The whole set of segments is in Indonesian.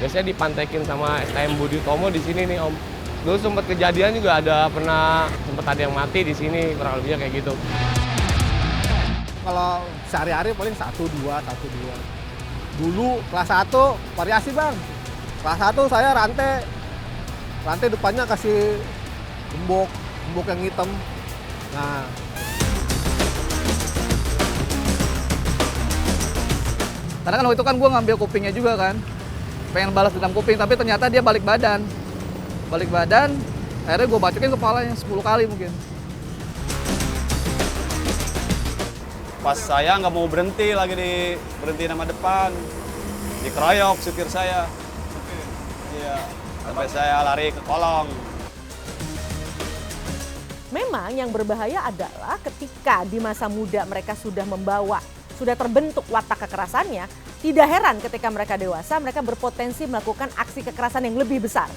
Biasanya dipantekin sama SKM Budi Utomo di sini nih Om. Dulu sempat kejadian juga sempat ada yang mati di sini, kurang lebihnya kayak gitu. Kalau sehari-hari paling 1-2. Dulu kelas 1 variasi Bang. Kelas 1 saya rantai depannya kasih gembok yang hitam. Nah, karena kan waktu itu kan gue ngambil kupingnya juga kan, pengen balas dendam kuping, tapi ternyata dia balik badan, akhirnya gue bacokin kepalanya 10 kali mungkin. Pas saya nggak mau berhenti lagi berhenti nama depan, dikeroyok supir saya. Iya, sampai saya lari ke kolong. Memang yang berbahaya adalah ketika di masa muda mereka sudah terbentuk watak kekerasannya, tidak heran ketika mereka dewasa mereka berpotensi melakukan aksi kekerasan yang lebih besar.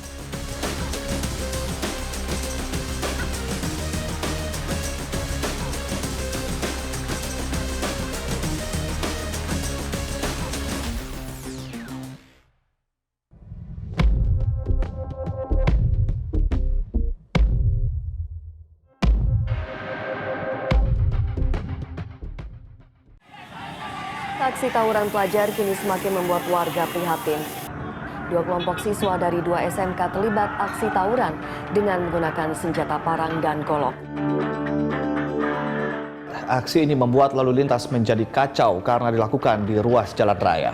Aksi tawuran pelajar kini semakin membuat warga prihatin. 2 kelompok siswa dari 2 SMK terlibat aksi tawuran dengan menggunakan senjata parang dan golok. Aksi ini membuat lalu lintas menjadi kacau karena dilakukan di ruas jalan raya.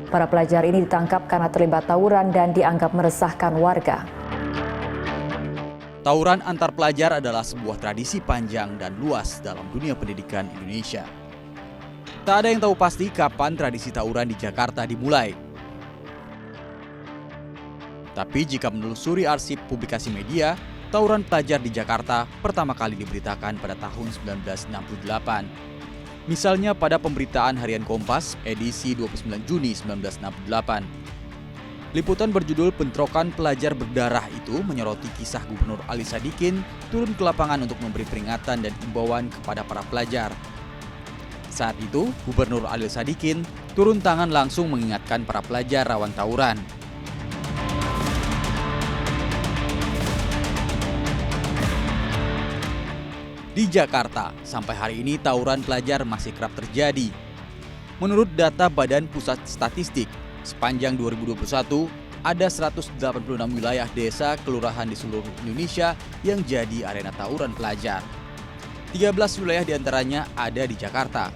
Para pelajar ini ditangkap karena terlibat tawuran dan dianggap meresahkan warga. Tawuran antar pelajar adalah sebuah tradisi panjang dan luas dalam dunia pendidikan Indonesia. Tak ada yang tahu pasti kapan tradisi tawuran di Jakarta dimulai. Tapi jika menelusuri arsip publikasi media, tawuran pelajar di Jakarta pertama kali diberitakan pada tahun 1968. Misalnya pada pemberitaan Harian Kompas edisi 29 Juni 1968. Liputan berjudul "Bentrokan Pelajar Berdarah" itu menyoroti kisah Gubernur Ali Sadikin turun ke lapangan untuk memberi peringatan dan imbauan kepada para pelajar. Saat itu, Gubernur Ali Sadikin turun tangan langsung mengingatkan para pelajar rawan tawuran. Di Jakarta, sampai hari ini tawuran pelajar masih kerap terjadi. Menurut data Badan Pusat Statistik, sepanjang 2021, ada 186 wilayah desa kelurahan di seluruh Indonesia yang jadi arena tawuran pelajar. 13 wilayah diantaranya ada di Jakarta.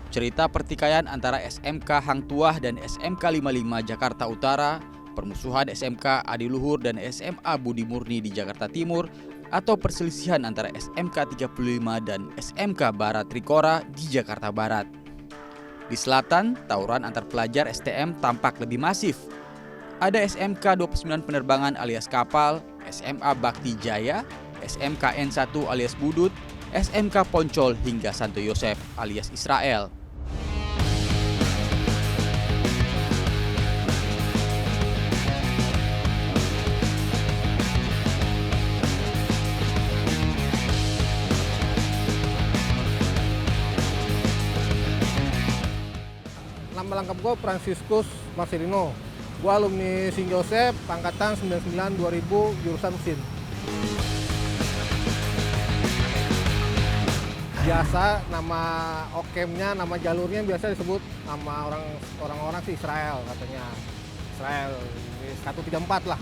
Cerita pertikaian antara SMK Hang Tuah dan SMK 55 Jakarta Utara, permusuhan SMK Adiluhur dan SMA Budi Murni di Jakarta Timur, atau perselisihan antara SMK 35 dan SMK Barat Trikora di Jakarta Barat. Di selatan, tawuran antar pelajar STM tampak lebih masif. Ada SMK 29 Penerbangan alias Kapal, SMA Bakti Jaya, SMK N1 alias Budut, SMK Poncol hingga Santo Yosef alias Israel. Nama lengkap gue Franciscus Marcelino. Gue alumni St. Joseph, angkatan 99-2000, jurusan mesin. Biasa nama okemnya, nama jalurnya biasa disebut nama orang-orang sih Israel katanya. Israel 134 lah.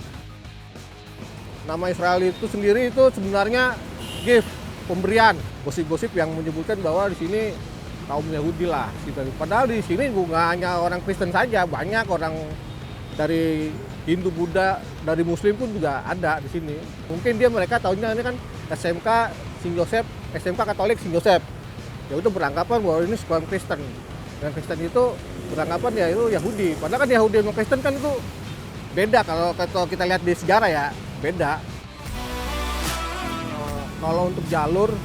Nama Israel itu sendiri itu sebenarnya gift, pemberian. Gosip-gosip yang menyebutkan bahwa di sini kaum Yahudi lah. Gitu. Padahal di sini bukan hanya orang Kristen saja, banyak orang dari Hindu, Buddha, dari Muslim pun juga ada di sini. Mungkin mereka tahunya ini kan SMK St. Joseph, SMK Katolik St. Joseph. Ya udah beranggapan bahwa ini sekolah Kristen. Dan Kristen itu beranggapan ya itu Yahudi. Padahal kan Yahudi sama Kristen kan itu beda kalau kita lihat di sejarah ya, beda. Kalau untuk jalur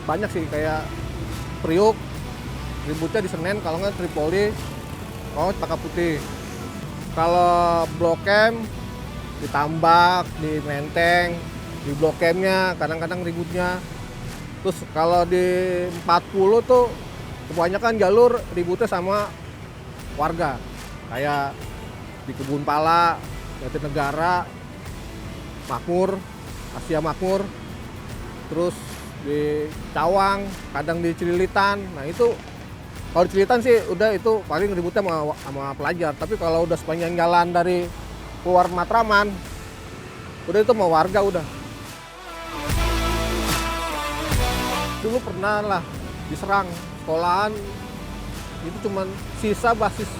banyak sih kayak Priuk, ributnya di Senen, kalau nggak Tripoli, kalau Cempaka Putih. Kalau Blok M, di Tambak, di Menteng, Di Blok M-nya kadang-kadang ributnya. Terus kalau di 40 tuh kebanyakan jalur ributnya sama warga. Kayak di Kebun Pala, Jatinegara, Makmur, Asia Makmur, terus di Cawang, kadang di Cililitan. Nah itu kalau di Cililitan sih udah itu paling ributnya sama pelajar. Tapi kalau udah sepanjang jalan dari keluar Matraman, udah itu mau warga udah. Dulu pernah lah diserang sekolahan, itu cuman sisa basis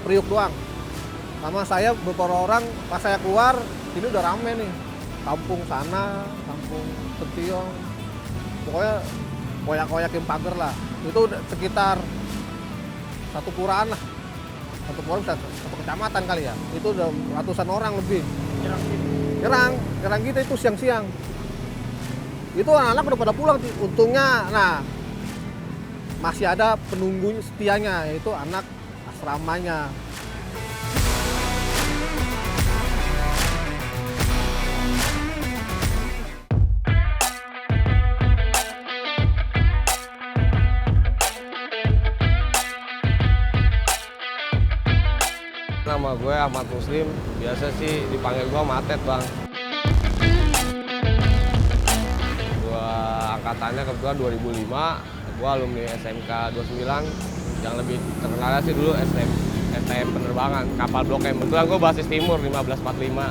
Priuk doang. Sama saya beberapa orang pas saya keluar, ini udah rame nih. Kampung sana, kampung Petiong, pokoknya koyak-koyakin pagar lah. Itu udah sekitar satu kelurahan lah. Satu kelurahan, satu kecamatan kali ya. Itu udah ratusan orang lebih. Nyerang kita itu siang-siang. Itu anak-anak udah pada pulang. Untungnya, nah masih ada penunggu setianya, yaitu anak asramanya. Nama gue Ahmad Muslim, biasa sih dipanggil gue Matet bang. Gue angkatannya kebetulan 2005, gue alumni SMK 29, yang lebih terkenal sih dulu STM penerbangan, kapal Blok M. Kebetulan gue basis timur 1545.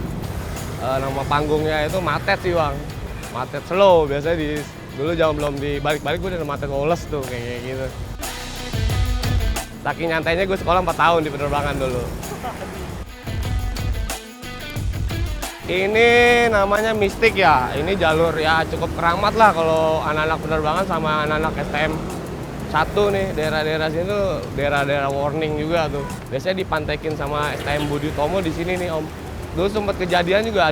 Nama panggungnya itu Matet sih bang, Matet slow biasanya dulu jangan belum dibalik-balik gue udah Matet Woles tuh kayak gitu. Saking nyantainya gue sekolah 4 tahun di penerbangan dulu. Ini namanya Mistik ya, ini jalur ya cukup keramat lah kalau anak-anak penerbangan sama anak-anak STM 1 nih, daerah-daerah sini tuh daerah-daerah warning juga tuh. Biasanya dipantekin sama STM Budi Utomo di sini nih Om. Dulu sempat kejadian juga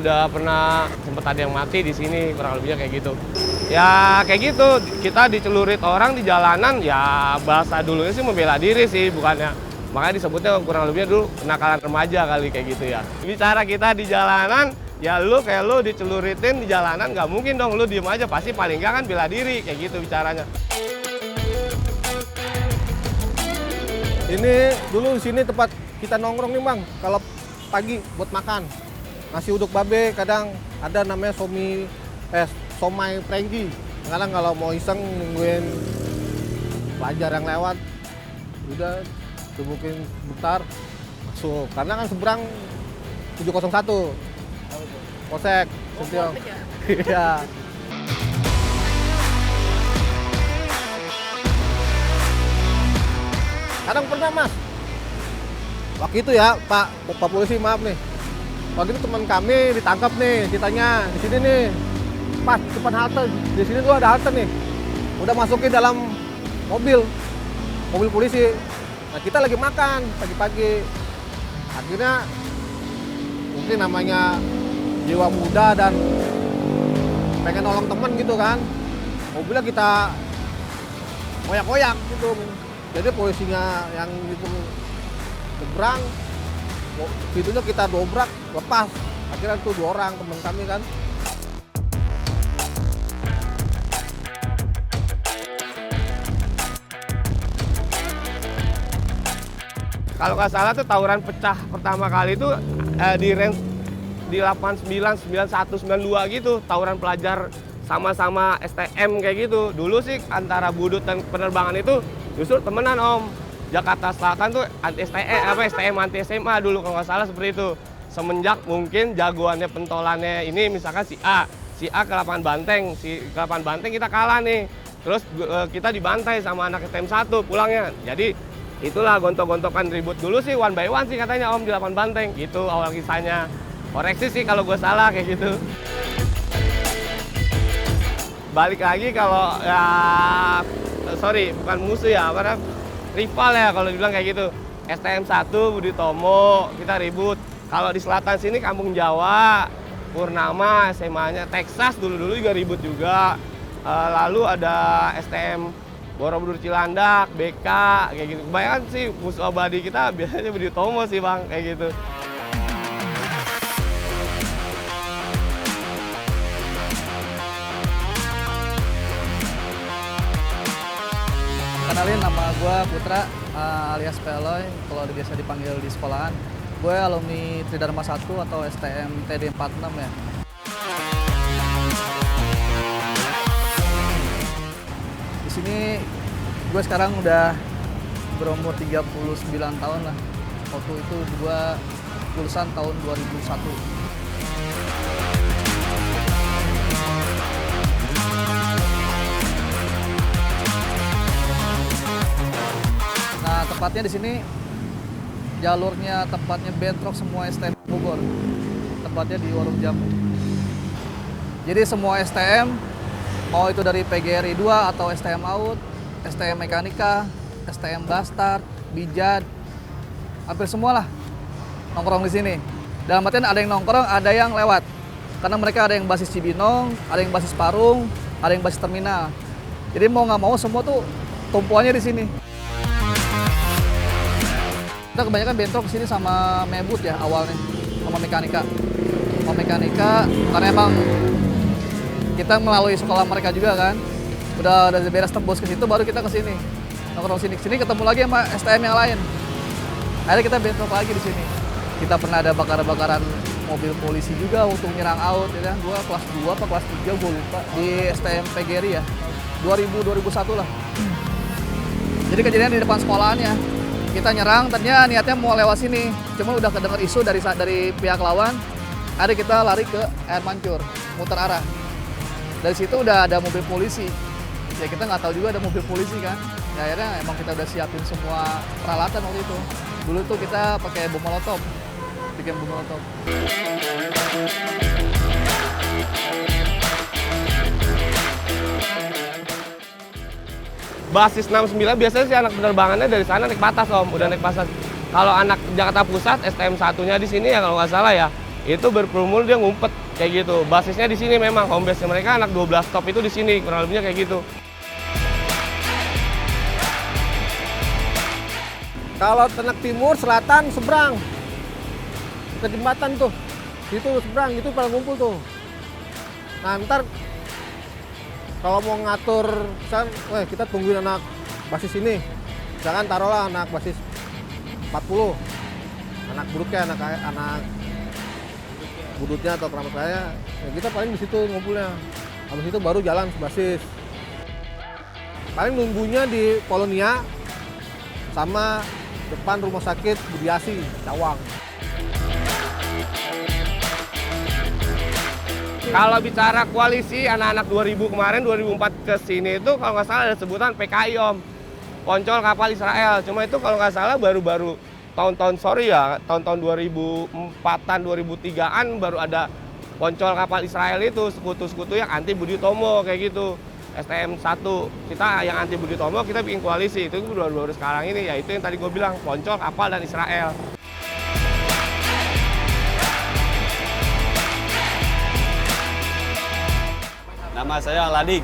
sempat ada yang mati di sini, kurang lebihnya kayak gitu. Ya kayak gitu, kita dicelurit orang di jalanan, ya bahasa dulunya sih membela diri sih, bukannya. Makanya disebutnya kurang lebihnya dulu kenakalan remaja kali kayak gitu ya. Bicara kita di jalanan, ya kayak lu diceluritin di jalanan, nggak mungkin dong lu diem aja, pasti paling nggak kan bela diri, kayak gitu bicaranya. Ini dulu di sini tempat kita nongkrong nih bang, kalau pagi buat makan. Nasi uduk babe, kadang ada namanya somai prenggi. Kadang kalau mau iseng nungguin pelajar yang lewat, udah tubukin bentar, masuk. Karena kan seberang 701, Polsek, Sentiong. Iya. Kadang pernah mas, waktu itu ya Pak Polisi maaf nih, waktu itu teman kami ditangkap nih, ditanya di sini nih, pas depan halte, di sini tuh ada halte nih, udah masukin dalam mobil polisi. Nah kita lagi makan pagi-pagi, akhirnya mungkin namanya jiwa muda dan pengen nolong temen gitu kan, mobilnya kita koyak-koyak gitu. Jadi polisinya yang itu seberang, pintunya kita dobrak, lepas. Akhirnya tuh 2 orang teman kami kan. Kalau nggak salah tuh tawuran pecah pertama kali itu di range di 89, 91, 92 gitu. Tawuran pelajar sama-sama STM kayak gitu. Dulu sih antara Budut dan penerbangan itu justru temenan Om. Jakarta Selatan tuh STM anti SMA dulu kalau nggak salah seperti itu. Semenjak mungkin jagoannya pentolannya ini misalkan si A ke lapangan Banteng, ke lapangan Banteng kita kalah nih. Terus kita dibantai sama anak STM 1 pulangnya. Jadi itulah gontok-gontokan ribut dulu sih one by one sih katanya Om di lapangan Banteng. Gitu awal kisahnya. Koreksi sih kalau gue salah kayak gitu. Balik lagi kalau ya sorry bukan musuh ya, karena rival ya kalau dibilang kayak gitu. STM 1 Budi Utomo kita ribut. Kalau di selatan sini Kampung Jawa, Purnama, SMA-nya Texas dulu juga ribut juga. Lalu ada STM Borobudur Cilandak, BK kayak gitu. Kebanyakan sih musuh abadi kita biasanya Budi Utomo sih Bang kayak gitu. Gue Putra alias Peloy, kalau biasa dipanggil di sekolahan. Gue alumni Tridharma 1 atau STM TD 46 ya. Di sini gue sekarang udah berumur 39 tahun lah. Waktu itu gue lulusan tahun 2001. Nah, tepatnya di sini jalurnya tempatnya bentrok semua STM Bogor. Tempatnya di Warung Jamu. Jadi semua STM, mau itu dari PGRI 2 atau STM AUD, STM Mekanika, STM Bastard, Bijad, hampir semua lah nongkrong di sini. Dalam artian ada yang nongkrong, ada yang lewat. Karena mereka ada yang basis Cibinong, ada yang basis Parung, ada yang basis terminal. Jadi mau nggak mau semua tuh tumpuannya di sini. Kita kebanyakan bentrok ke sini sama Mebut ya awalnya, sama Mekanika. Sama Mekanika karena emang kita melalui sekolah mereka juga kan. Udah beres tembus ke situ baru kita ke sini. Nongkrong sini ketemu lagi sama STM yang lain. Akhirnya kita bentrok lagi di sini. Kita pernah ada bakar-bakaran mobil polisi juga untuk nyerang AUD ya. Gua kelas 2 apa kelas 3 gua lupa di STM PGRI ya. 2001 lah. Jadi kejadian di depan sekolahannya. Kita nyerang, tadinya niatnya mau lewat sini. Cuma udah kedenger isu dari pihak lawan. Akhirnya kita lari ke Air Mancur, muter arah. Dari situ udah ada mobil polisi. Ya kita nggak tahu juga ada mobil polisi kan. Ya, akhirnya emang kita udah siapin semua peralatan waktu itu. Dulu tuh kita pakai bom molotov, bikin bom molotov. Basis 69 biasanya sih anak penerbangannya dari sana naik batas Om, udah naik batas. Kalau anak Jakarta Pusat, STM satunya di sini ya kalau nggak salah ya, itu berperumur dia ngumpet kayak gitu. Basisnya di sini memang, home base mereka anak 12 stop itu di sini, kurang lebihnya kayak gitu. Kalau Tenak Timur, Selatan, seberang ke jembatan tuh, itu seberang, itu pada ngumpul tuh. Nah ntar kalau mau ngatur, misalkan, kita tungguin anak basis ini, misalkan taruhlah anak basis 40, anak budutnya, anak budutnya atau keramat saya, ya kita paling di situ ngumpulnya. Habis itu baru jalan basis. Paling nunggunya di Polonia sama depan rumah sakit Budiasi, Cawang. Kalau bicara koalisi anak-anak 2000 kemarin, 2004 ke sini itu kalau nggak salah ada sebutan PKI Om. Poncol Kapal Israel. Cuma itu kalau nggak salah baru-baru tahun-tahun tahun-tahun 2004-an, 2003-an baru ada Poncol Kapal Israel itu, sekutu-sekutu yang anti Budi Utomo kayak gitu. STM 1, kita yang anti Budi Utomo kita bikin koalisi, itu baru-baru sekarang ini, yaitu yang tadi gue bilang, Poncol, Kapal, dan Israel. Nama saya Ladig,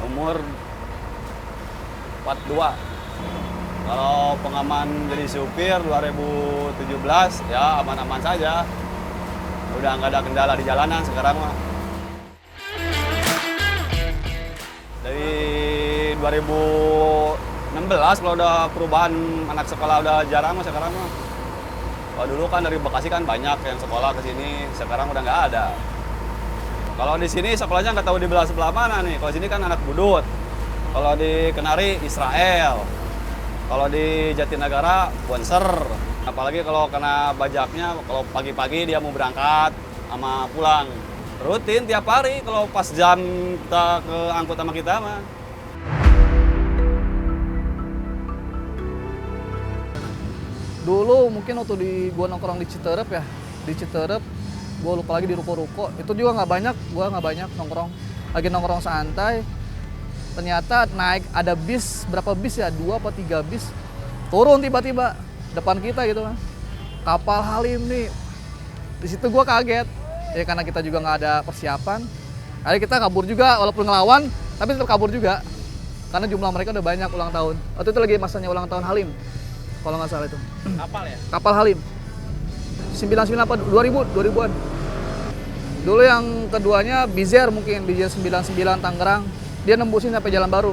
umur 42. Kalau pengaman jadi supir 2017 ya aman-aman saja. Udah nggak ada kendala di jalanan sekarang mah. Dari 2016 kalau udah perubahan anak sekolah udah jarang mah sekarang mah. Kalau dulu kan dari Bekasi kan banyak yang sekolah ke sini, sekarang udah nggak ada. Kalau di sini sekolahnya nggak tahu di sebelah mana nih. Kalau sini kan anak Budut. Kalau di Kenari Israel. Kalau di Jatinegara Bonser. Apalagi kalau kena bajaknya, kalau pagi-pagi dia mau berangkat sama pulang. Rutin tiap hari kalau pas jam kita ke angkut sama kita mah. Dulu mungkin waktu gua nongkrong di Citerep ya, di Citerep. Gue lupa lagi di ruko-ruko, itu juga nggak banyak nongkrong. Lagi nongkrong santai, ternyata naik ada bis, berapa bis ya, 2 apa 3 bis, turun tiba-tiba depan kita gitu kan. Kapal Halim nih, di situ gue kaget, ya karena kita juga nggak ada persiapan. Akhirnya kita kabur juga, walaupun ngelawan, tapi tetap kabur juga. Karena jumlah mereka udah banyak ulang tahun. Waktu itu lagi masanya ulang tahun Halim, kalau nggak salah itu. Kapal ya? Kapal Halim. 99 apa 2000-an. Dulu yang keduanya Bizer mungkin, Bizer 99 Tangerang. Dia nembusin sampai Jalan Baru.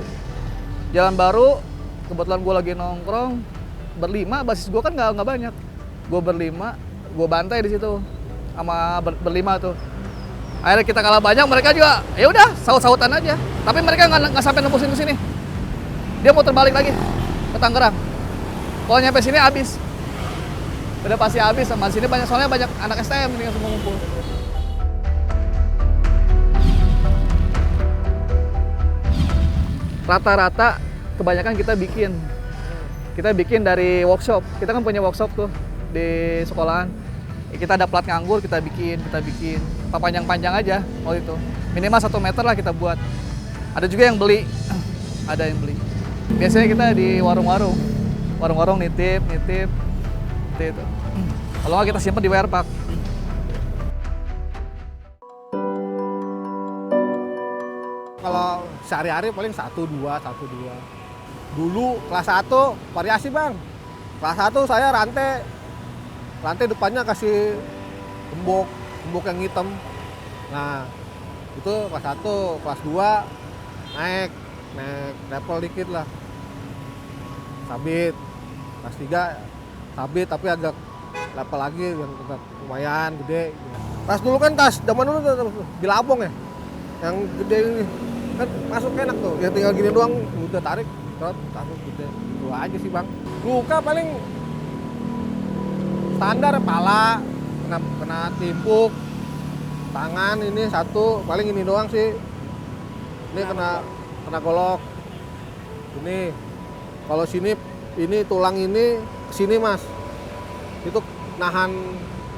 Jalan Baru kebetulan gue lagi nongkrong berlima, basis gue kan nggak banyak. Gue berlima, gue bantai di situ sama berlima tuh. Akhirnya kita kalah banyak, mereka juga ya udah saut-sautan aja. Tapi mereka nggak sampai nembusin ke sini. Dia mau terbalik lagi ke Tangerang. Kalau nyampe sini habis. Udah pasti habis, sama sini banyak, soalnya banyak anak STM nih yang semua ngumpul. Rata-rata kebanyakan kita bikin dari workshop. Kita kan punya workshop tuh di sekolahan. Kita ada plat nganggur, kita bikin panjang-panjang aja waktu itu. Minimal 1 meter lah kita buat. Ada juga yang beli, ada yang beli. Biasanya kita di warung-warung nitip seperti itu. Kalau nggak kita simpan di Wearpark. Kalau sehari-hari paling 1-2. Dulu kelas 1 variasi bang. Kelas 1 saya rantai depannya kasih gembok yang hitam. Nah itu kelas 1, kelas 2 naik level dikit lah. Sabit. Kelas 3 sabit tapi agak level lagi yang lumayan gede. Tas dulu kan zaman dulu di Labong ya. Yang gede ini kan masuk enak tuh, ya tinggal gini doang udah tarik gede. Itu aja sih bang. Luka paling standar, pala kena timpuk, tangan ini satu, paling ini doang sih. Ini kena golok. Ini kalau sini ini tulang ini sini mas, itu nahan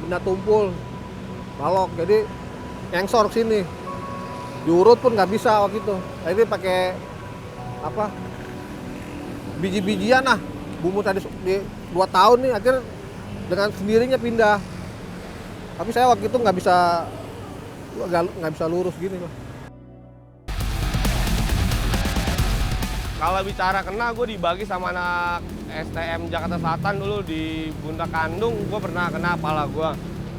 benda tumpul balok, jadi nyengsor sini. Diurut pun nggak bisa waktu itu. Jadi pakai apa? Biji-bijian lah. Bumbu tadi di 2 tahun nih, akhirnya dengan sendirinya pindah. Tapi saya waktu itu nggak bisa lurus gini loh. Kalau bicara kena, gue dibagi sama anak STM Jakarta Selatan dulu di Bunda Kandung, gue pernah kena kepala gue.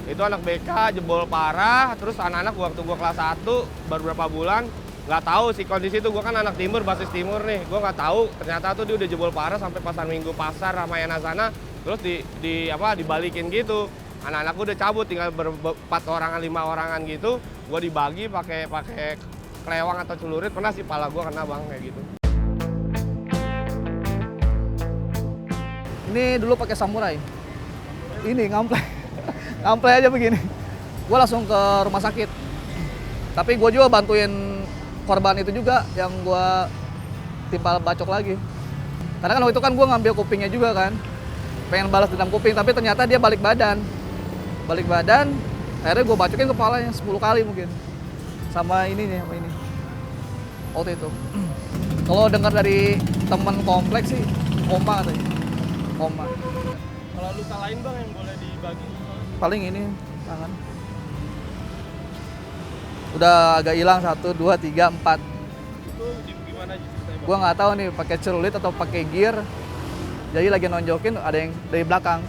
Itu anak BK jebol parah, terus anak-anak waktu gue kelas 1 baru berapa bulan, nggak tahu sih kondisi itu. Gue kan anak timur, basis timur nih, gue nggak tahu ternyata tuh dia udah jebol parah sampai pasar Minggu pasar Ramayana sana, terus dibalikin gitu. Anak-anak gue udah cabut, tinggal 4 orangan 5 orangan gitu, gue dibagi pakai kelewang atau celurit. Pernah sih pala gue kena bang kayak gitu. Ini dulu pakai samurai. Ini ngample aja begini. Gue langsung ke rumah sakit. Tapi gue juga bantuin korban itu juga yang gue timpal bacok lagi. Karena kan waktu itu kan gue ngambil kupingnya juga kan. Pengen balas dendam kuping, tapi ternyata dia balik badan. Akhirnya gue bacokin kepalanya 10 kali mungkin. Sama ini. Waktu itu. Kalau dengar dari teman kompleks sih, koma katanya. Koma. Kalau luka lain bang yang boleh dibagi? Paling ini tangan. Udah agak hilang 1, 2, 3, 4. Itu gimana ceritanya? Gua nggak tahu nih pakai celurit atau pakai gear. Jadi lagi nonjokin ada yang dari belakang.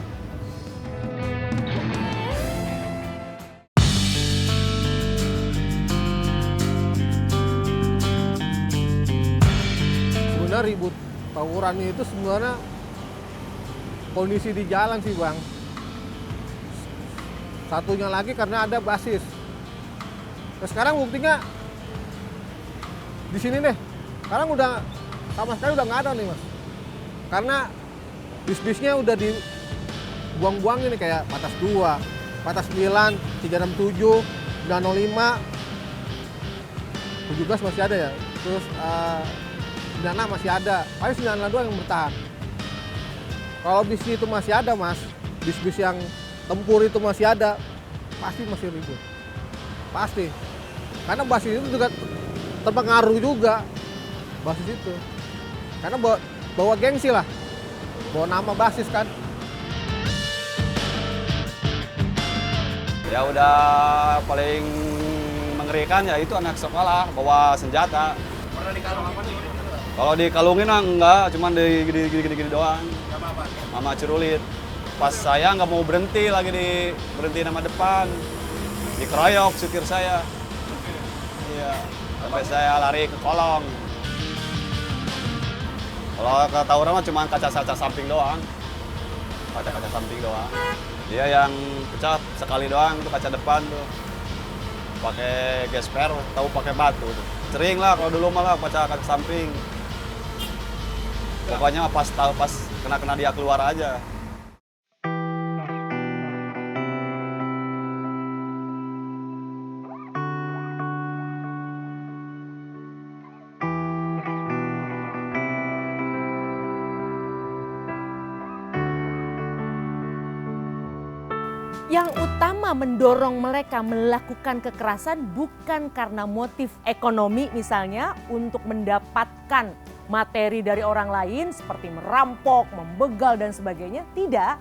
Sebenarnya ribut tawuran itu sebenarnya kondisi di jalan sih bang. Satunya lagi karena ada basis. Nah, sekarang buktinya di sini nih. Sekarang udah sama sekali udah nggak ada nih mas. Karena bis-bisnya udah dibuang-buang ini kayak Patas 2, Patas 9, 367, 905, 17 masih ada ya. Terus 96 masih ada. Paling 902 yang bertahan. Kalau bis itu masih ada mas, bis-bis yang tempur itu masih ada, pasti masih ribut. Pasti. Karena basis itu juga terpengaruh juga, basis itu. Karena bawa gengsi lah, bawa nama basis kan. Ya udah paling mengerikan ya itu anak sekolah bawa senjata. Pernah dikalung apa nih? Kalau dikalungin mah enggak, cuman gini doang. Mama cerulit. Pas saya nggak mau berhenti berhenti nama depan, dikeroyok supir saya. Iya, sampai saya lari ke kolong. Kalau ke tawuran mah cuma kaca-kaca samping doang. Kaca-kaca samping doang. Dia yang pecah sekali doang tuh kaca depan tuh. Pakai gesper, tahu pakai batu tuh. Sering lah kalau dulu malah kaca samping. Pokoknya pas kena dia keluar aja. Yang utama mendorong mereka melakukan kekerasan bukan karena motif ekonomi misalnya untuk mendapatkan materi dari orang lain seperti merampok, membegal dan sebagainya. Tidak,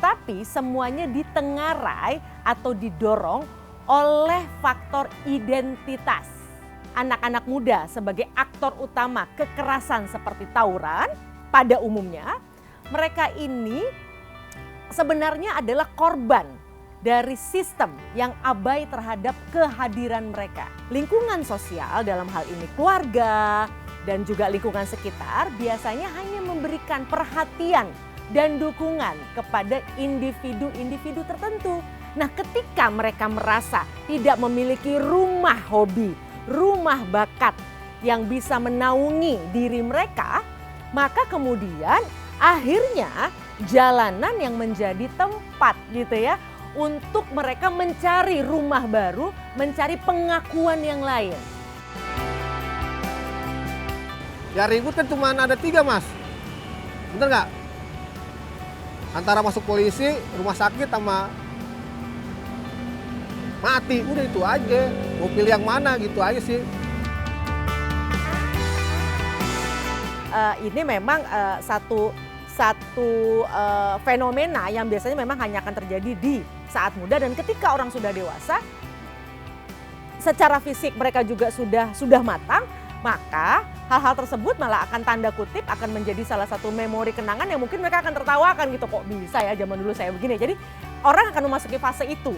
tapi semuanya ditengarai atau didorong oleh faktor identitas. Anak-anak muda sebagai aktor utama kekerasan seperti tawuran pada umumnya, mereka ini sebenarnya adalah korban dari sistem yang abai terhadap kehadiran mereka. Lingkungan sosial dalam hal ini keluarga dan juga lingkungan sekitar biasanya hanya memberikan perhatian dan dukungan kepada individu-individu tertentu. Nah, ketika mereka merasa tidak memiliki rumah hobi, rumah bakat yang bisa menaungi diri mereka, maka kemudian akhirnya jalanan yang menjadi tempat gitu ya untuk mereka mencari rumah baru, mencari pengakuan yang lain. Ya ribut kan cuma ada 3 mas, bener nggak? Antara masuk polisi, rumah sakit sama mati, udah itu aja. Mau pilih yang mana gitu aja sih. Ini memang satu fenomena yang biasanya memang hanya akan terjadi di saat muda, dan ketika orang sudah dewasa, secara fisik mereka juga sudah matang, maka hal-hal tersebut malah akan tanda kutip akan menjadi salah satu memori kenangan yang mungkin mereka akan tertawakan gitu, kok bisa ya zaman dulu saya begini. Jadi orang akan memasuki fase itu,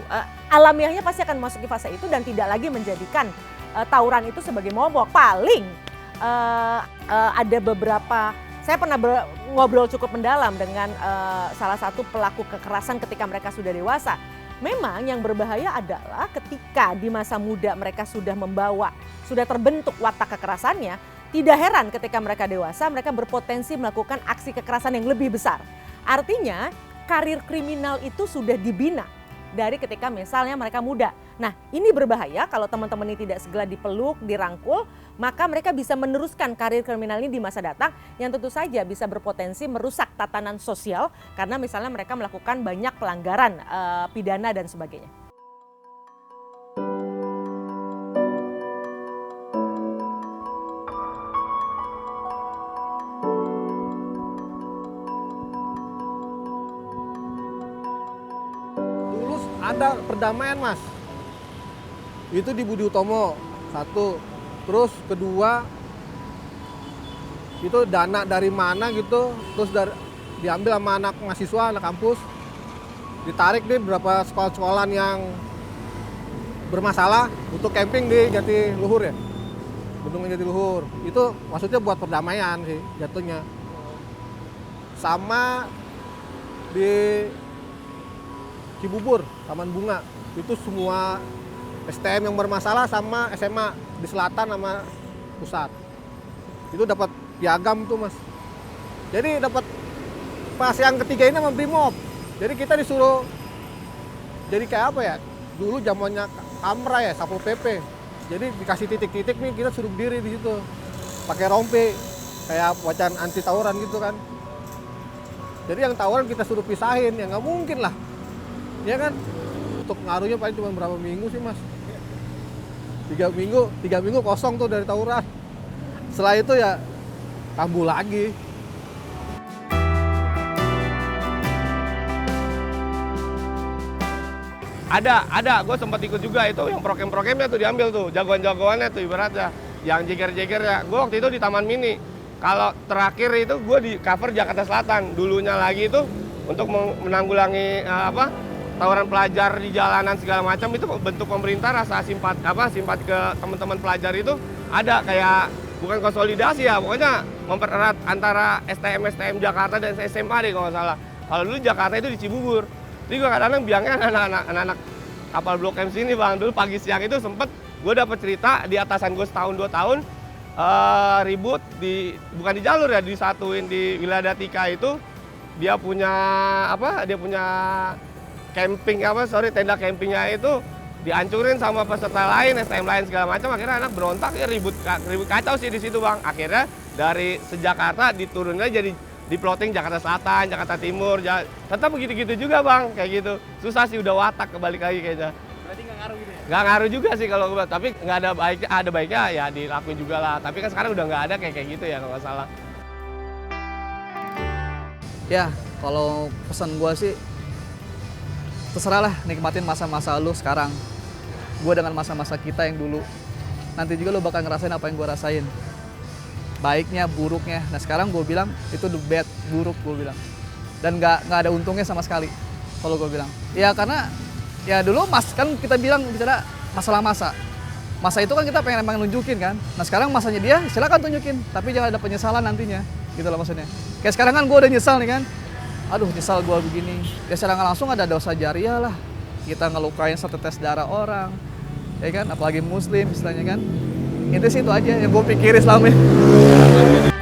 alamiahnya pasti akan memasuki fase itu dan tidak lagi menjadikan tawuran itu sebagai momok. Paling ada beberapa, saya pernah ngobrol cukup mendalam dengan salah satu pelaku kekerasan ketika mereka sudah dewasa. Memang yang berbahaya adalah ketika di masa muda mereka sudah terbentuk watak kekerasannya, tidak heran ketika mereka dewasa mereka berpotensi melakukan aksi kekerasan yang lebih besar. Artinya karir kriminal itu sudah dibina dari ketika misalnya mereka muda. Nah, ini berbahaya kalau teman-teman ini tidak segera dipeluk, dirangkul, maka mereka bisa meneruskan karir kriminal ini di masa datang yang tentu saja bisa berpotensi merusak tatanan sosial karena misalnya mereka melakukan banyak pelanggaran pidana dan sebagainya. Dulu ada perdamaian mas, itu di Budi Utomo, 1. Terus kedua, itu dana dari mana gitu, terus diambil sama anak mahasiswa, anak kampus. Ditarik deh beberapa sekolah-sekolahan yang bermasalah untuk camping di Jatiluhur ya. Bendungan Jatiluhur. Itu maksudnya buat perdamaian sih jatuhnya. Sama di Cibubur, Taman Bunga. Itu semua STM yang bermasalah sama SMA di selatan sama pusat. Itu dapat piagam tuh mas. Jadi dapat pas yang ketiga ini sama Brimob. Jadi kita disuruh jadi kayak apa ya? Dulu zamannya Amra ya, Satpol PP. Jadi dikasih titik-titik nih, kita suruh berdiri di situ. Pakai rompi kayak wacana anti tawuran gitu kan. Jadi yang tawuran kita suruh pisahin, ya nggak mungkin lah. Ya kan? Untuk ngaruhnya paling cuma berapa minggu sih mas? 3 minggu kosong tuh dari tawuran. Setelah itu ya kambuh lagi. Ada, gue sempat ikut juga itu yang prokem-prokemnya tuh diambil tuh, jagoan-jagoannya tuh ibaratnya, yang jeger-jeger ya. Gue waktu itu di Taman Mini. Kalau terakhir itu gue di cover Jakarta Selatan. Dulunya lagi itu untuk menanggulangi tawuran pelajar di jalanan segala macam, itu bentuk pemerintah rasa simpati ke teman-teman pelajar itu ada, kayak bukan konsolidasi ya, pokoknya mempererat antara STM Jakarta dan SMA deh kalau nggak salah. Kalau dulu Jakarta itu di Cibubur. Jadi gue kadang-kadang bilangnya anak-anak kapal Blok M sini bang, dulu pagi siang itu sempet gue dapet cerita di atasan gue setahun 2 tahun ribut bukan di jalur ya, disatuin di wilayah Datika itu dia punya tenda campingnya itu dihancurin sama peserta lain, STM lain segala macam. Akhirnya anak berontak ya, ribut kacau sih di situ bang. Akhirnya dari Jakarta diturunnya jadi di plotting Jakarta Selatan, Jakarta Timur, tetap begitu-gitu juga bang, kayak gitu. Susah sih, udah watak kebalik lagi kayaknya. Berarti nggak ngaruh gitu ya? Nggak ngaruh juga sih kalau gue, tapi nggak ada baiknya ya dilakuin juga lah. Tapi kan sekarang udah nggak ada kayak gitu ya kalau nggak salah. Ya, kalau pesan gue sih, terserah lah, nikmatin masa-masa lu sekarang. Gue dengan masa-masa kita yang dulu. Nanti juga lu bakal ngerasain apa yang gue rasain. Baiknya, buruknya. Nah sekarang gue bilang itu the bad, buruk gue bilang. Dan nggak ada untungnya sama sekali kalau gue bilang. Ya karena ya dulu kan kita bicara masalah masa. Masa itu kan kita pengen emang nunjukin kan. Nah sekarang masanya dia silakan tunjukin, tapi jangan ada penyesalan nantinya. Gitu loh maksudnya. Kayak sekarang kan gue udah nyesal nih kan. Aduh nyesal gue begini. Ya secara nggak langsung ada dosa jariah lah. Kita ngelukain setetes darah orang. Ya kan, apalagi muslim istilahnya kan. Itu sih itu aja yang gue pikirin selama ini.